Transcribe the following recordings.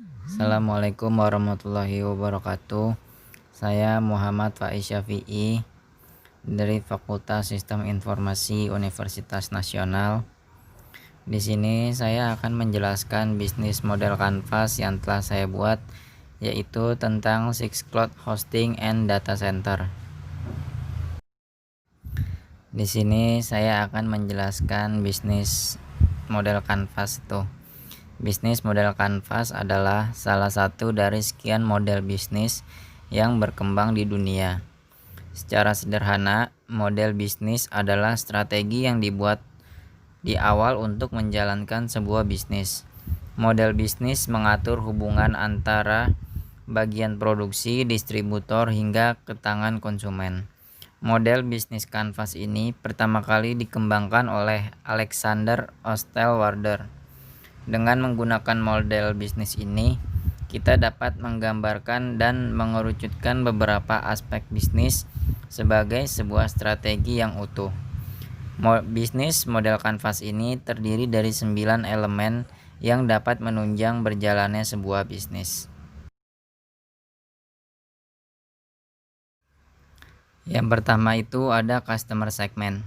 Assalamualaikum warahmatullahi wabarakatuh. Saya Muhammad Faiz Syafi'i dari Fakultas Sistem Informasi Universitas Nasional. Di sini saya akan menjelaskan bisnis model Canvas yang telah saya buat, yaitu tentang Six Cloud Hosting and Data Center. Di sini saya akan menjelaskan bisnis model Canvas itu. Bisnis model Canvas adalah salah satu dari sekian model bisnis yang berkembang di dunia. Secara sederhana, model bisnis adalah strategi yang dibuat di awal untuk menjalankan sebuah bisnis. Model bisnis mengatur hubungan antara bagian produksi, distributor, hingga ke tangan konsumen. Model bisnis Canvas ini pertama kali dikembangkan oleh Alexander Osterwalder. Dengan menggunakan model bisnis ini, kita dapat menggambarkan dan mengerucutkan beberapa aspek bisnis sebagai sebuah strategi yang utuh. Bisnis model Canvas ini terdiri dari 9 elemen yang dapat menunjang berjalannya sebuah bisnis. Yang pertama itu ada customer segment.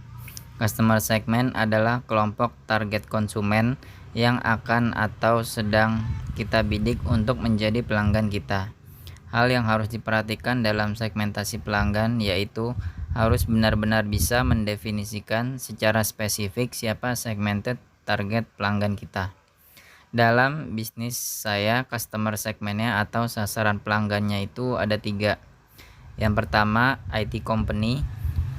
Customer segment adalah kelompok target konsumen yang akan atau sedang kita bidik untuk menjadi pelanggan kita. Hal yang harus diperhatikan dalam segmentasi pelanggan yaitu harus benar-benar bisa mendefinisikan secara spesifik siapa segmented target pelanggan kita. Dalam bisnis saya, customer segmentnya atau sasaran pelanggannya itu ada 3. Yang pertama, IT company,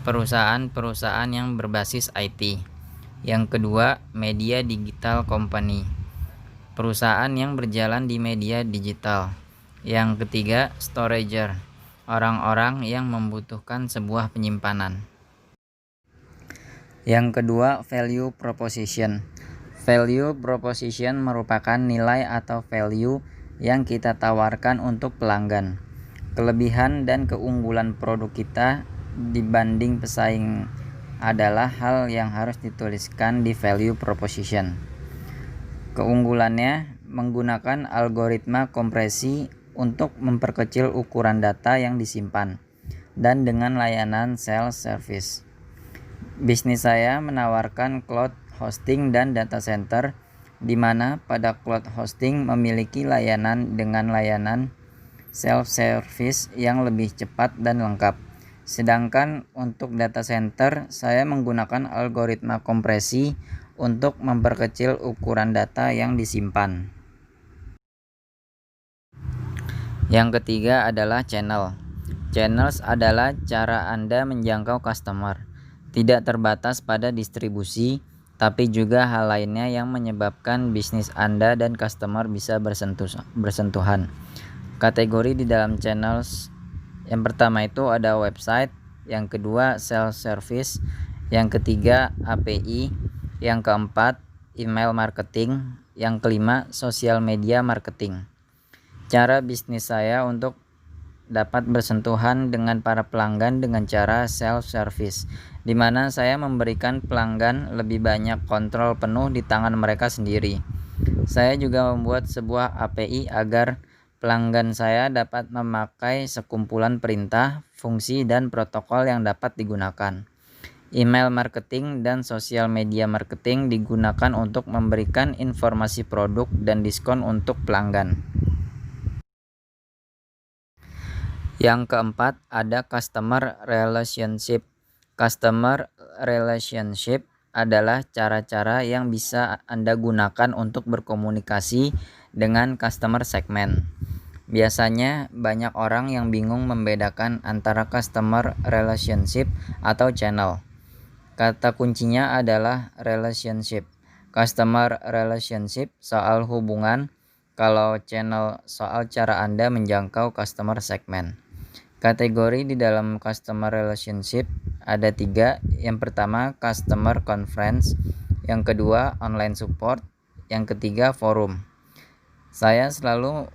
perusahaan-perusahaan yang berbasis IT. Yang kedua, media digital company, perusahaan yang berjalan di media digital. Yang ketiga, storager, orang-orang yang membutuhkan sebuah penyimpanan. Yang kedua, value proposition. Value proposition merupakan nilai atau value yang kita tawarkan untuk pelanggan. Kelebihan dan keunggulan produk kita dibanding pesaing adalah hal yang harus dituliskan di value proposition. Keunggulannya menggunakan algoritma kompresi untuk memperkecil ukuran data yang disimpan dan dengan layanan self-service. Bisnis saya menawarkan cloud hosting dan data center, di mana pada cloud hosting memiliki layanan dengan layanan self-service yang lebih cepat dan lengkap. Sedangkan untuk data center, saya menggunakan algoritma kompresi untuk memperkecil ukuran data yang disimpan. Yang ketiga adalah channel. Channels adalah cara Anda menjangkau customer. Tidak terbatas pada distribusi, tapi juga hal lainnya yang menyebabkan bisnis Anda dan customer bisa bersentuhan. Kategori di dalam channels yang pertama itu ada website, yang kedua self-service, yang ketiga API, yang keempat email marketing, yang kelima sosial media marketing. Cara bisnis saya untuk dapat bersentuhan dengan para pelanggan dengan cara self-service, di mana saya memberikan pelanggan lebih banyak kontrol penuh di tangan mereka sendiri. Saya juga membuat sebuah API agar pelanggan saya dapat memakai sekumpulan perintah, fungsi, dan protokol yang dapat digunakan. Email marketing dan sosial media marketing digunakan untuk memberikan informasi produk dan diskon untuk pelanggan. Yang keempat ada customer relationship. Customer relationship adalah cara-cara yang bisa Anda gunakan untuk berkomunikasi dengan customer segment. Biasanya banyak orang yang bingung membedakan antara customer relationship atau channel. Kata kuncinya adalah relationship. Customer relationship soal hubungan, kalau channel soal cara Anda menjangkau customer segment. Kategori di dalam customer relationship ada 3. Yang pertama customer conference, yang kedua online support, yang ketiga forum. Saya selalu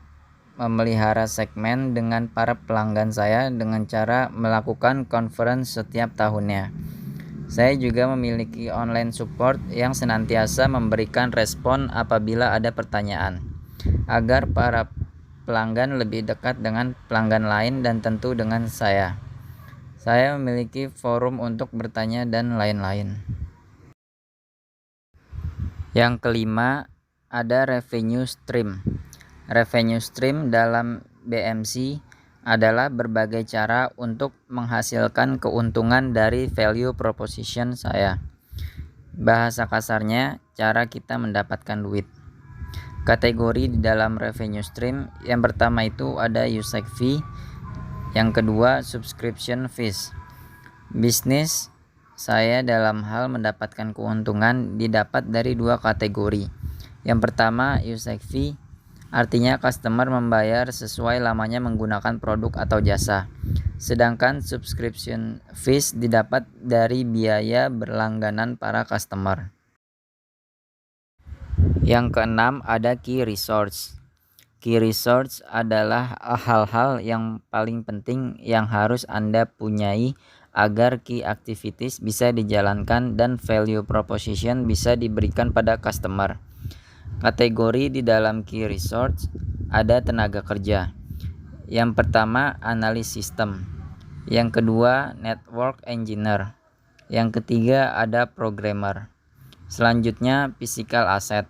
memelihara segmen dengan para pelanggan saya dengan cara melakukan conference setiap tahunnya. Saya juga memiliki online support yang senantiasa memberikan respon apabila ada pertanyaan. agar para pelanggan lebih dekat dengan pelanggan lain dan tentu dengan saya. Saya memiliki forum untuk bertanya dan lain-lain. Yang kelima, ada revenue stream. Revenue stream dalam BMC adalah berbagai cara untuk menghasilkan keuntungan dari value proposition saya. Bahasa kasarnya, cara kita mendapatkan duit. Kategori di dalam revenue stream yang pertama itu ada usage fee, yang kedua subscription fees. Bisnis saya dalam hal mendapatkan keuntungan didapat dari dua kategori. Yang pertama usage fee, artinya customer membayar sesuai lamanya menggunakan produk atau jasa. Sedangkan subscription fees didapat dari biaya berlangganan para customer. Yang keenam ada key resource. Key resource adalah hal-hal yang paling penting yang harus Anda punyai agar key activities bisa dijalankan dan value proposition bisa diberikan pada customer. Kategori di dalam key resource ada tenaga kerja. Yang pertama analis sistem, yang kedua network engineer, yang ketiga ada programmer. Selanjutnya physical asset.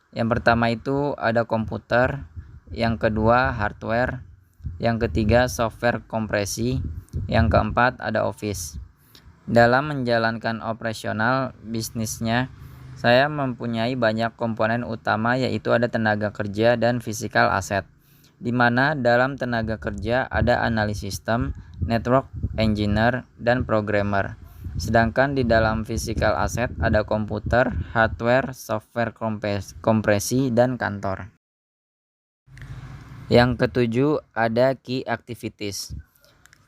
Yang pertama itu ada komputer, yang kedua hardware, yang ketiga software kompresi, yang keempat ada office. Dalam menjalankan operasional bisnisnya, saya mempunyai banyak komponen utama, yaitu ada tenaga kerja dan physical asset, di mana dalam tenaga kerja ada analis sistem, network engineer, dan programmer. Sedangkan di dalam physical asset ada komputer, hardware, software kompresi, dan kantor. Yang ketujuh ada key activities.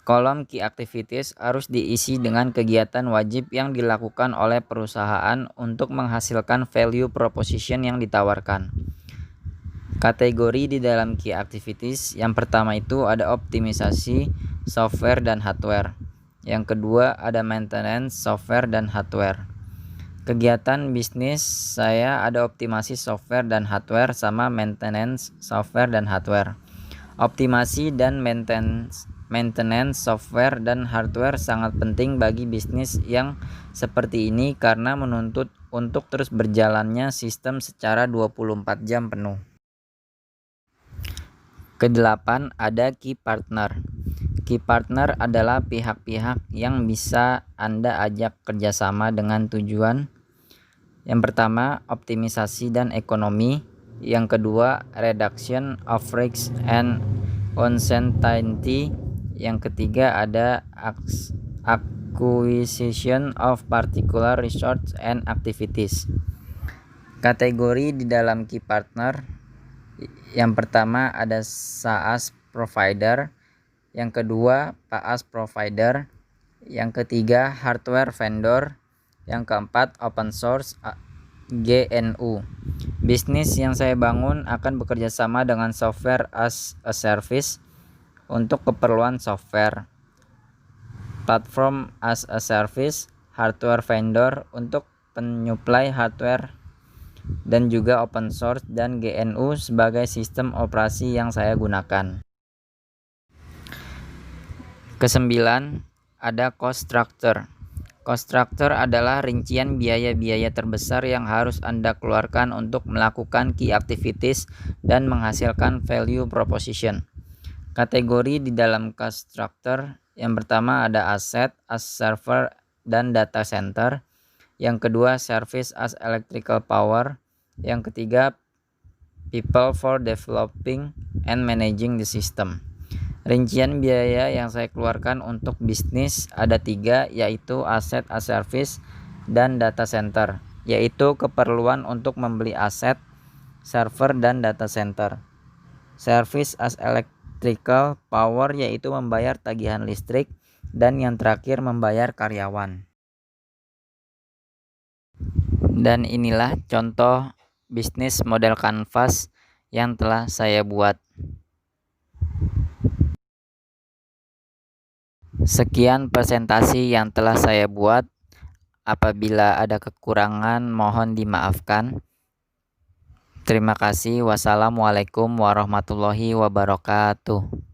Kolom key activities harus diisi dengan kegiatan wajib yang dilakukan oleh perusahaan untuk menghasilkan value proposition yang ditawarkan. Kategori di dalam key activities yang pertama itu ada optimisasi software dan hardware. Yang kedua ada maintenance software dan hardware. Kegiatan bisnis saya ada optimasi software dan hardware sama maintenance software dan hardware. Optimasi dan maintenance software dan hardware sangat penting bagi bisnis yang seperti ini karena menuntut untuk terus berjalannya sistem secara 24 jam penuh. Kedelapan ada key partner. Key partner adalah pihak-pihak yang bisa Anda ajak kerjasama dengan tujuan. Yang pertama, optimisasi dan ekonomi. Yang kedua, reduction of risks and uncertainty. Yang ketiga ada acquisition of particular resources and activities. Kategori di dalam key partner yang pertama ada SaaS provider, yang kedua PaaS provider, yang ketiga hardware vendor, yang keempat open source GNU. Bisnis yang saya bangun akan bekerja sama dengan software as a service untuk keperluan software, platform as a service, hardware vendor untuk penyuplai hardware, dan juga open source dan GNU sebagai sistem operasi yang saya gunakan. Kesembilan, ada cost structure. Cost structure adalah rincian biaya-biaya terbesar yang harus Anda keluarkan untuk melakukan key activities dan menghasilkan value proposition. Kategori di dalam cost structure yang pertama ada asset as server dan data center, yang kedua service as electrical power, yang ketiga people for developing and managing the system. Rincian biaya yang saya keluarkan untuk bisnis ada 3, yaitu aset as service dan data center, yaitu keperluan untuk membeli aset, server, dan data center. Service as electrical power yaitu membayar tagihan listrik, dan yang terakhir membayar karyawan. Dan inilah contoh bisnis model kanvas yang telah saya buat. Sekian presentasi yang telah saya buat. Apabila ada kekurangan mohon dimaafkan. Terima kasih. Wassalamualaikum warahmatullahi wabarakatuh.